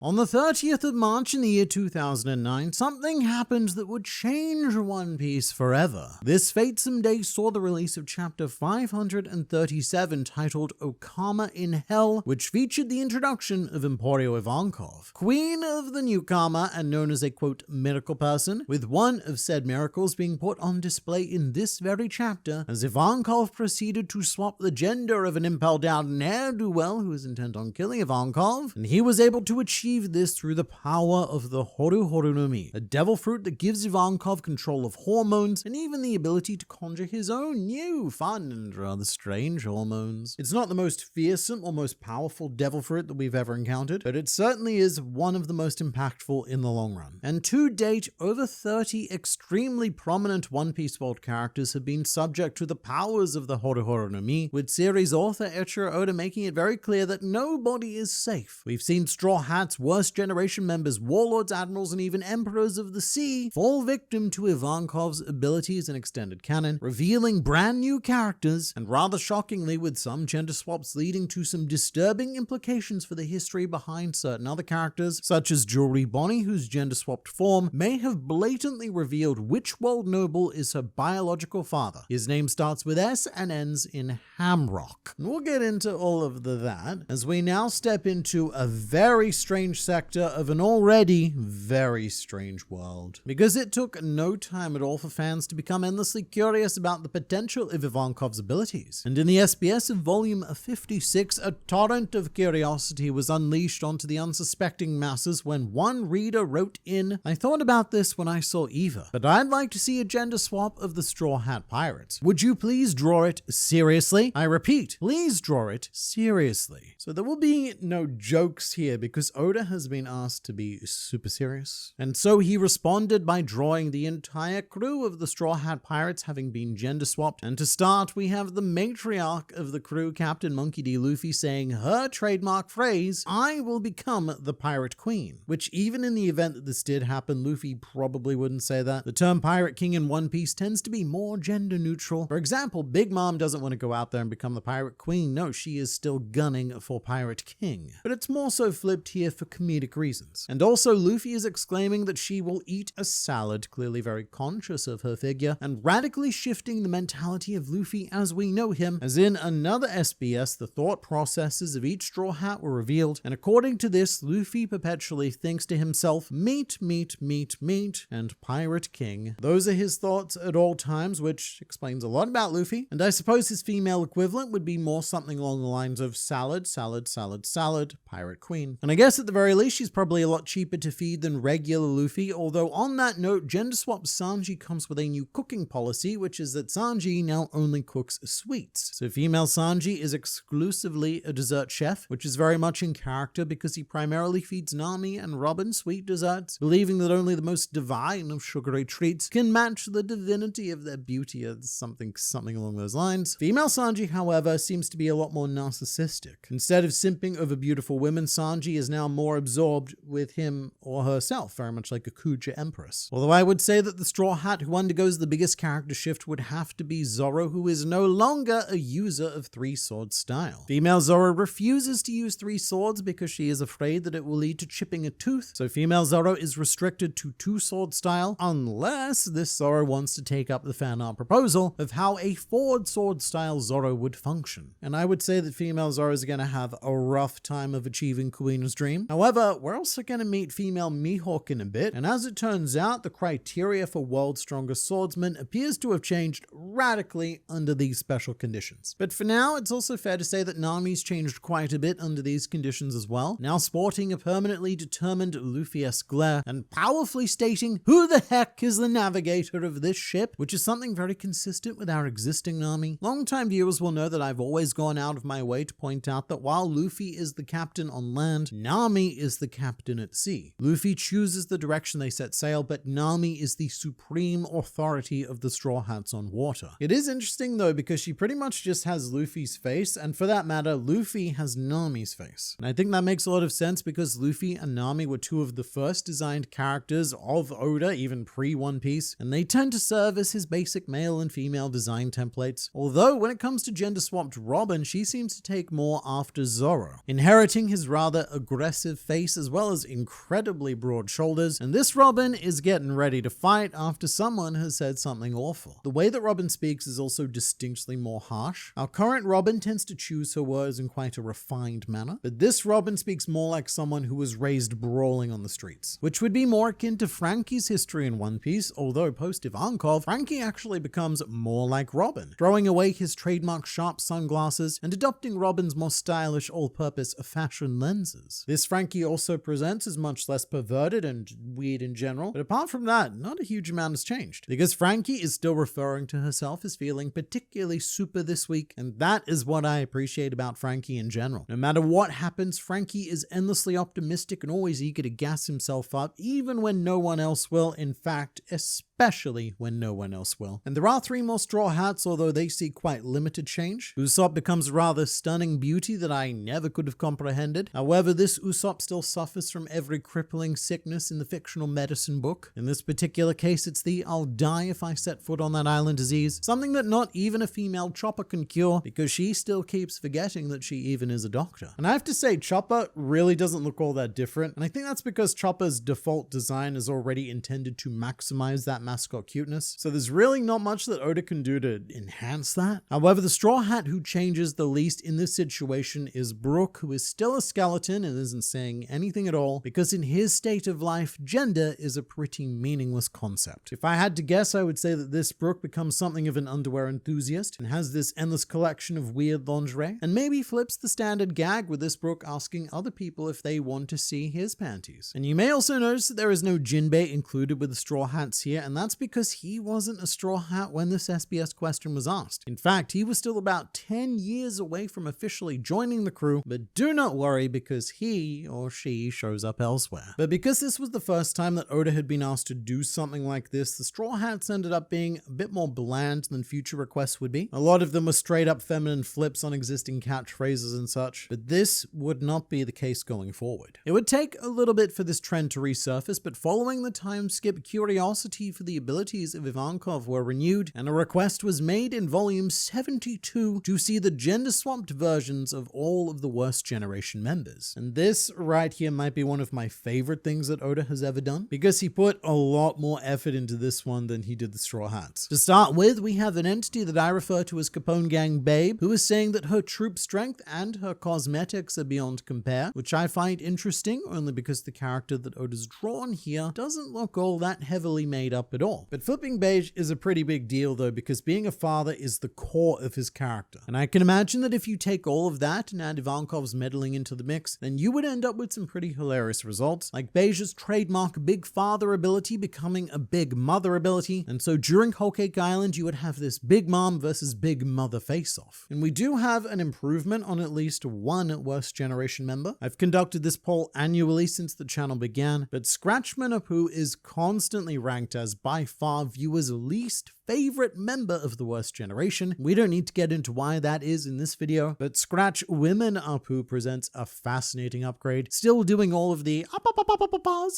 On the 30th of March in the year 2009, something happened that would change One Piece forever. This fatesome day saw the release of chapter 537 titled Okama in Hell, which featured the introduction of Emporio Ivankov, queen of the New Kama and known as a quote miracle person, with one of said miracles being put on display in this very chapter as Ivankov proceeded to swap the gender of an impelled out ne'er-do-well who was intent on killing Ivankov, and he was able to achieve this through the power of the Horu Horu no Mi, a devil fruit that gives Ivankov control of hormones and even the ability to conjure his own new, fun, and rather strange hormones. It's not the most fearsome or most powerful devil fruit that we've ever encountered, but it certainly is one of the most impactful in the long run. And to date, over 30 extremely prominent One Piece world characters have been subject to the powers of the Horu Horu no Mi, with series author Eiichiro Oda making it very clear that nobody is safe. We've seen Straw Hats, worst generation members, warlords, admirals, and even emperors of the sea fall victim to Ivankov's abilities in extended canon, revealing brand new characters, and rather shockingly with some gender swaps leading to some disturbing implications for the history behind certain other characters, such as Jewelry Bonnie, whose gender swapped form may have blatantly revealed which world noble is her biological father. His name starts with S and ends in Hamrock. And we'll get into all of that as we now step into a very strange sector of an already very strange world. Because it took no time at all for fans to become endlessly curious about the potential of Ivankov's abilities. And in the SBS of volume 56, a torrent of curiosity was unleashed onto the unsuspecting masses when one reader wrote in, "I thought about this when I saw Eva, but I'd like to see a gender swap of the Straw Hat Pirates. Would you please draw it seriously? I repeat, please draw it seriously." So there will be no jokes here because Oda has been asked to be super serious. And so he responded by drawing the entire crew of the Straw Hat Pirates having been gender swapped. And to start, we have the matriarch of the crew, Captain Monkey D. Luffy, saying her trademark phrase, "I will become the Pirate Queen," which even in the event that this did happen, Luffy probably wouldn't say that. The term Pirate King in One Piece tends to be more gender neutral. For example, Big Mom doesn't want to go out there and become the Pirate Queen. No, she is still gunning for Pirate King. But it's more so flipped here for comedic reasons. And also, Luffy is exclaiming that she will eat a salad, clearly very conscious of her figure, and radically shifting the mentality of Luffy as we know him. As in another SBS, the thought processes of each Straw Hat were revealed, and according to this, Luffy perpetually thinks to himself, meat, meat, meat, meat, and Pirate King. Those are his thoughts at all times, which explains a lot about Luffy, and I suppose his female equivalent would be more something along the lines of salad, salad, salad, salad, Pirate Queen. And I guess at the very least, she's probably a lot cheaper to feed than regular Luffy, although on that note, gender swap Sanji comes with a new cooking policy, which is that Sanji now only cooks sweets. So female Sanji is exclusively a dessert chef, which is very much in character because he primarily feeds Nami and Robin sweet desserts, believing that only the most divine of sugary treats can match the divinity of their beauty or something along those lines. Female Sanji, however, seems to be a lot more narcissistic. Instead of simping over beautiful women, Sanji is now more absorbed with him or herself, very much like a Kuja Empress. Although I would say that the Straw Hat who undergoes the biggest character shift would have to be Zoro, who is no longer a user of three-sword style. Female Zoro refuses to use three swords because she is afraid that it will lead to chipping a tooth, so female Zoro is restricted to two-sword style, unless this Zoro wants to take up the fan art proposal of how a four-sword style Zoro would function. And I would say that female Zoro is going to have a rough time of achieving Kuina's dream. However, we're also going to meet female Mihawk in a bit, and as it turns out, the criteria for world's strongest swordsman appears to have changed radically under these special conditions. But for now, it's also fair to say that Nami's changed quite a bit under these conditions as well, now sporting a permanently determined Luffy-esque glare, and powerfully stating, "Who the heck is the navigator of this ship?" which is something very consistent with our existing Nami. Longtime viewers will know that I've always gone out of my way to point out that while Luffy is the captain on land, Nami is the captain at sea. Luffy chooses the direction they set sail, but Nami is the supreme authority of the Straw Hats on water. It is interesting though, because she pretty much just has Luffy's face, and for that matter, Luffy has Nami's face. And I think that makes a lot of sense because Luffy and Nami were two of the first designed characters of Oda, even pre-One Piece, and they tend to serve as his basic male and female design templates. Although when it comes to gender swapped Robin, she seems to take more after Zoro, inheriting his rather aggressive massive face as well as incredibly broad shoulders, and this Robin is getting ready to fight after someone has said something awful. The way that Robin speaks is also distinctly more harsh. Our current Robin tends to choose her words in quite a refined manner, but this Robin speaks more like someone who was raised brawling on the streets, which would be more akin to Frankie's history in One Piece, although post Ivankov, Frankie actually becomes more like Robin, throwing away his trademark sharp sunglasses and adopting Robin's more stylish all-purpose fashion lenses. This Frankie also presents as much less perverted and weird in general, but apart from that, not a huge amount has changed, because Frankie is still referring to herself as feeling particularly super this week, and that is what I appreciate about Frankie in general. No matter what happens, Frankie is endlessly optimistic and always eager to gas himself up, even when no one else will, in fact, especially when no one else will. And there are 3 more Straw Hats, although they see quite limited change. Usopp becomes a rather stunning beauty that I never could have comprehended. However, this Usopp still suffers from every crippling sickness in the fictional medicine book. In this particular case, it's the "I'll die if I set foot on that island" disease, something that not even a female Chopper can cure, because she still keeps forgetting that she even is a doctor. And I have to say, Chopper really doesn't look all that different, and I think that's because Chopper's default design is already intended to maximize that mascot cuteness, so there's really not much that Oda can do to enhance that. However, the Straw Hat who changes the least in this situation is Brook, who is still a skeleton and isn't saying anything at all, because in his state of life, gender is a pretty meaningless concept. If I had to guess, I would say that this Brook becomes something of an underwear enthusiast and has this endless collection of weird lingerie, and maybe flips the standard gag with this Brook asking other people if they want to see his panties. And you may also notice that there is no Jinbei included with the Straw Hats here, and that's because he wasn't a Straw Hat when this SBS question was asked. In fact, he was still about 10 years away from officially joining the crew, but do not worry because he or she shows up elsewhere. But because this was the first time that Oda had been asked to do something like this, the Straw Hats ended up being a bit more bland than future requests would be. A lot of them were straight up feminine flips on existing catchphrases and such, but this would not be the case going forward. It would take a little bit for this trend to resurface, but following the time skip, curiosity for the abilities of Ivankov were renewed, and a request was made in volume 72 to see the gender-swapped versions of all of the Worst Generation members. And this right here might be one of my favorite things that Oda has ever done, because he put a lot more effort into this one than he did the Straw Hats. To start with, we have an entity that I refer to as Capone Gang Babe, who is saying that her troop strength and her cosmetics are beyond compare, which I find interesting only because the character that Oda's drawn here doesn't look all that heavily made up at all. But flipping beige is a pretty big deal though, because being a father is the core of his character. And I can imagine that if you take all of that and add Ivankov's meddling into the mix, then you would end up with some pretty hilarious results, like Beige's trademark big father ability becoming a big mother ability, and so during Whole Cake Island you would have this big mom versus big mother face-off. And we do have an improvement on at least one Worst Generation member. I've conducted this poll annually since the channel began, but Scratchman Apu is constantly ranked as by far viewers' least favorite member of the Worst Generation. We don't need to get into why that is in this video, but Scratch Women Apu presents a fascinating upgrade, still doing all of the up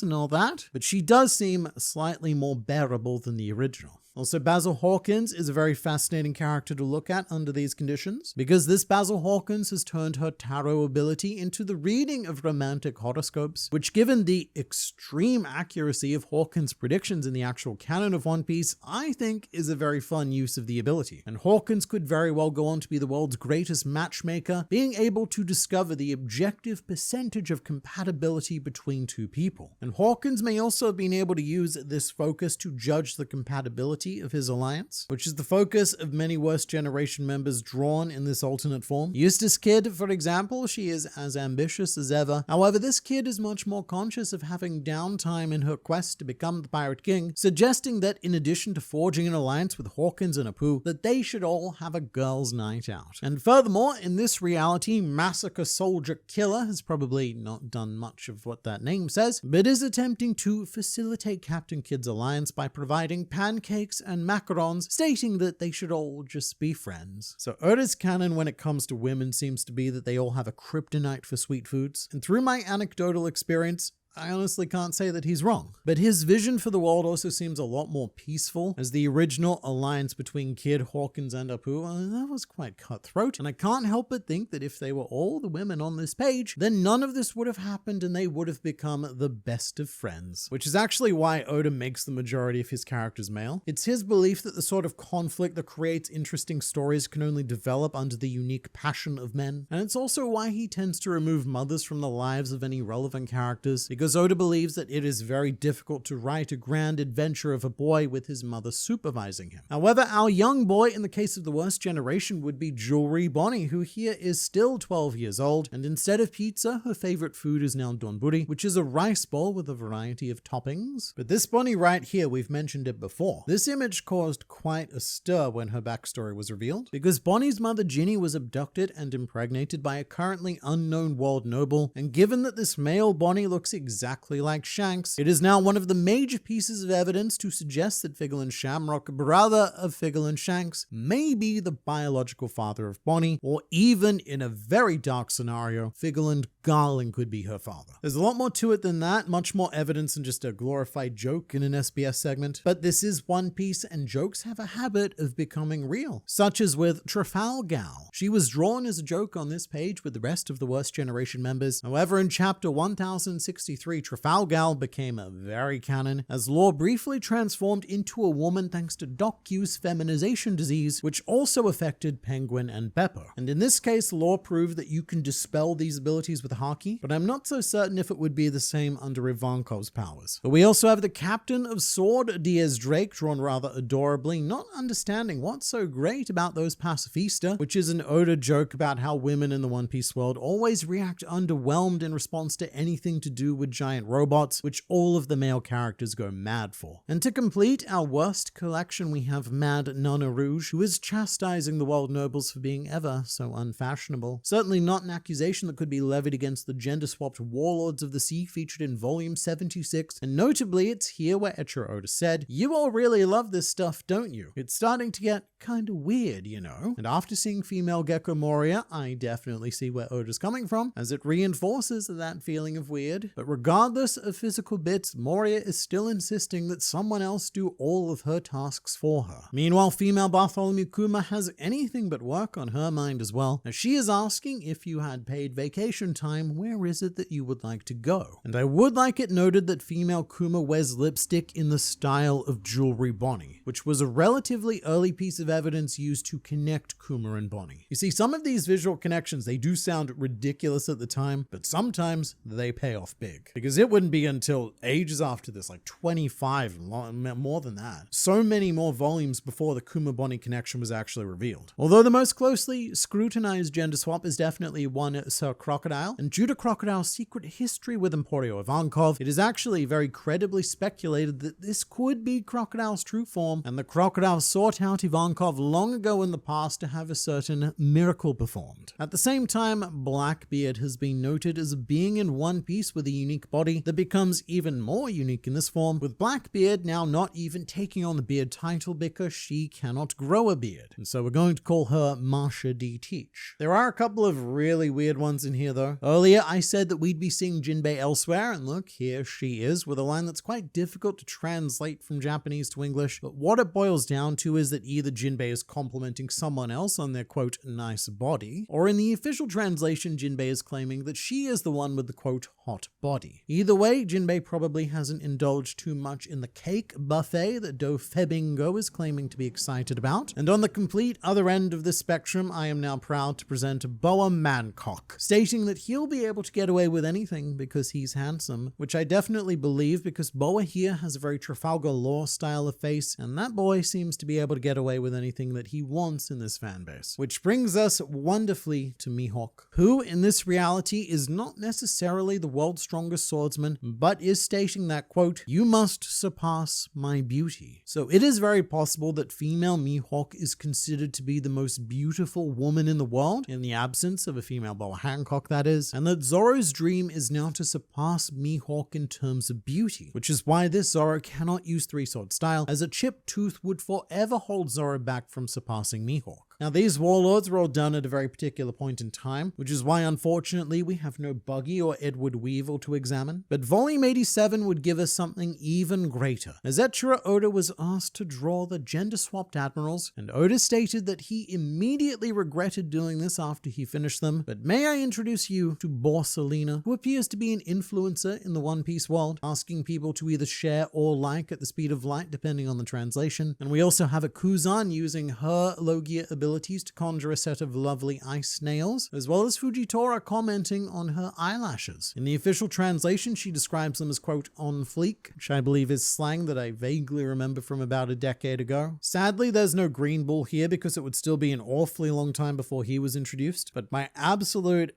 and all that, but she does seem slightly more bearable than the original. Also, Basil Hawkins is a very fascinating character to look at under these conditions, because this Basil Hawkins has turned her tarot ability into the reading of romantic horoscopes, which, given the extreme accuracy of Hawkins' predictions in the actual canon of One Piece, I think is a very fun use of the ability. And Hawkins could very well go on to be the world's greatest matchmaker, being able to discover the objective percentage of compatibility between two people. And Hawkins may also have been able to use this focus to judge the compatibility of his alliance, which is the focus of many Worst Generation members drawn in this alternate form. Eustace Kid, for example, she is as ambitious as ever. However, this kid is much more conscious of having downtime in her quest to become the Pirate King, suggesting that in addition to forging an alliance with Hawkins and Apu, that they should all have a girls' night out. And furthermore, in this reality, Massacre Soldier Killer has probably not done much of what that name says, but is attempting to facilitate Captain Kidd's alliance by providing pancakes and macarons, stating that they should all just be friends. So Oda's canon when it comes to women seems to be that they all have a kryptonite for sweet foods. And through my anecdotal experience, I honestly can't say that he's wrong. But his vision for the world also seems a lot more peaceful, as the original alliance between Kid, Hawkins, and Apu, that was quite cutthroat, and I can't help but think that if they were all the women on this page, then none of this would have happened and they would have become the best of friends. Which is actually why Oda makes the majority of his characters male. It's his belief that the sort of conflict that creates interesting stories can only develop under the unique passion of men, and it's also why he tends to remove mothers from the lives of any relevant characters, because Oda believes that it is very difficult to write a grand adventure of a boy with his mother supervising him. However, our young boy in the case of the worst generation would be Jewelry Bonnie, who here is still 12 years old, and instead of pizza, her favorite food is now donburi, which is a rice bowl with a variety of toppings. But this Bonnie right here, we've mentioned it before. This image caused quite a stir when her backstory was revealed, because Bonnie's mother Ginny was abducted and impregnated by a currently unknown world noble, and given that this male Bonnie looks exactly like Shanks, it is now one of the major pieces of evidence to suggest that Figurlin Shamrock, brother of Figurlin Shanks, may be the biological father of Bonnie, or even in a very dark scenario, Figurlin Garland could be her father. There's a lot more to it than that, much more evidence than just a glorified joke in an SBS segment, but this is One Piece and jokes have a habit of becoming real, such as with Trafalgar. She was drawn as a joke on this page with the rest of the Worst Generation members. However, in chapter 1063, Trafalgar became a very canon, as Law briefly transformed into a woman thanks to Doc Q's feminization disease, which also affected Penguin and Beppo. And in this case, Law proved that you can dispel these abilities with Haki, but I'm not so certain if it would be the same under Ivankov's powers. But we also have the Captain of Sword, Diaz Drake, drawn rather adorably, not understanding what's so great about those pacifista, which is an Oda joke about how women in the One Piece world always react underwhelmed in response to anything to do with giant robots, which all of the male characters go mad for. And to complete our worst collection, we have Mad Nana Rouge, who is chastising the world nobles for being ever so unfashionable. Certainly not an accusation that could be levied against the gender-swapped warlords of the sea featured in volume 76, and notably it's here where Eiichiro Oda said, "You all really love this stuff, don't you? It's starting to get kinda weird, you know?" And after seeing female Gecko Moria, I definitely see where Oda's coming from, as it reinforces that feeling of weird. But regardless of physical bits, Moria is still insisting that someone else do all of her tasks for her. Meanwhile, female Bartholomew Kuma has anything but work on her mind as well, as she is asking, if you had paid vacation time, where is it that you would like to go? And I would like it noted that female Kuma wears lipstick in the style of Jewelry Bonnie, which was a relatively early piece of evidence used to connect Kuma and Bonnie. You see, some of these visual connections, they do sound ridiculous at the time, but sometimes they pay off big. Because it wouldn't be until ages after this, like 25, more than that, so many more volumes before the Kuma-Bonnie connection was actually revealed. Although the most closely scrutinized gender swap is definitely one Sir Crocodile, and due to Crocodile's secret history with Emporio Ivankov, it is actually very credibly speculated that this could be Crocodile's true form, and the Crocodile sought out Ivankov long ago in the past to have a certain miracle performed. At the same time, Blackbeard has been noted as being in One Piece with a unique body that becomes even more unique in this form, with Blackbeard now not even taking on the beard title because she cannot grow a beard. And so we're going to call her Marsha D. Teach. There are a couple of really weird ones in here though. Earlier I said that we'd be seeing Jinbei elsewhere, and look, here she is with a line that's quite difficult to translate from Japanese to English, but what it boils down to is that either Jinbei is complimenting someone else on their quote nice body, or in the official translation Jinbei is claiming that she is the one with the quote hot body. Either way, Jinbei probably hasn't indulged too much in the cake buffet that Dofebingo is claiming to be excited about. And on the complete other end of the spectrum, I am now proud to present Boa Mancock, stating that he'll be able to get away with anything because he's handsome, which I definitely believe because Boa here has a very Trafalgar Law style of face, and that boy seems to be able to get away with anything that he wants in this fanbase. Which brings us wonderfully to Mihawk, who in this reality is not necessarily the world's strongest swordsman, but is stating that, quote, "You must surpass my beauty." So it is very possible that female Mihawk is considered to be the most beautiful woman in the world, in the absence of a female Boa Hancock that is, and that Zoro's dream is now to surpass Mihawk in terms of beauty, which is why this Zoro cannot use three-sword style, as a chipped tooth would forever hold Zoro back from surpassing Mihawk. Now, these warlords were all done at a very particular point in time, which is why unfortunately we have no Buggy or Edward Weevil to examine. But Volume 87 would give us something even greater, as Eiichiro Oda was asked to draw the gender-swapped admirals, and Oda stated that he immediately regretted doing this after he finished them. But may I introduce you to Borsalina, who appears to be an influencer in the One Piece world, asking people to either share or like at the speed of light depending on the translation. And we also have a Kuzan using her Logia abilities to conjure a set of lovely ice snails, as well as Fujitora commenting on her eyelashes. In the official translation, she describes them as, quote, on fleek, which I believe is slang that I vaguely remember from about a decade ago. Sadly, there's no Green Bull here because it would still be an awfully long time before he was introduced, but my absolute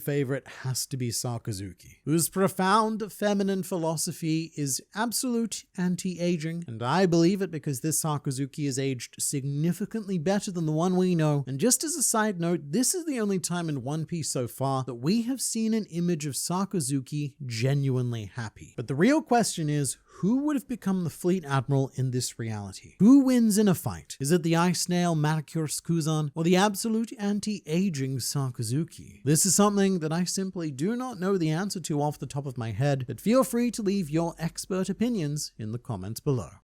favorite has to be Sakazuki, whose profound feminine philosophy is absolute anti-aging, and I believe it because this Sakazuki is aged significantly better than the one we know. And just as a side note, this is the only time in One Piece so far that we have seen an image of Sakazuki genuinely happy. But the real question is, who would have become the fleet admiral in this reality? Who wins in a fight? Is it the ice snail Manicure Kuzan or the absolute anti-aging Sakazuki? This is something that I simply do not know the answer to off the top of my head, but feel free to leave your expert opinions in the comments below.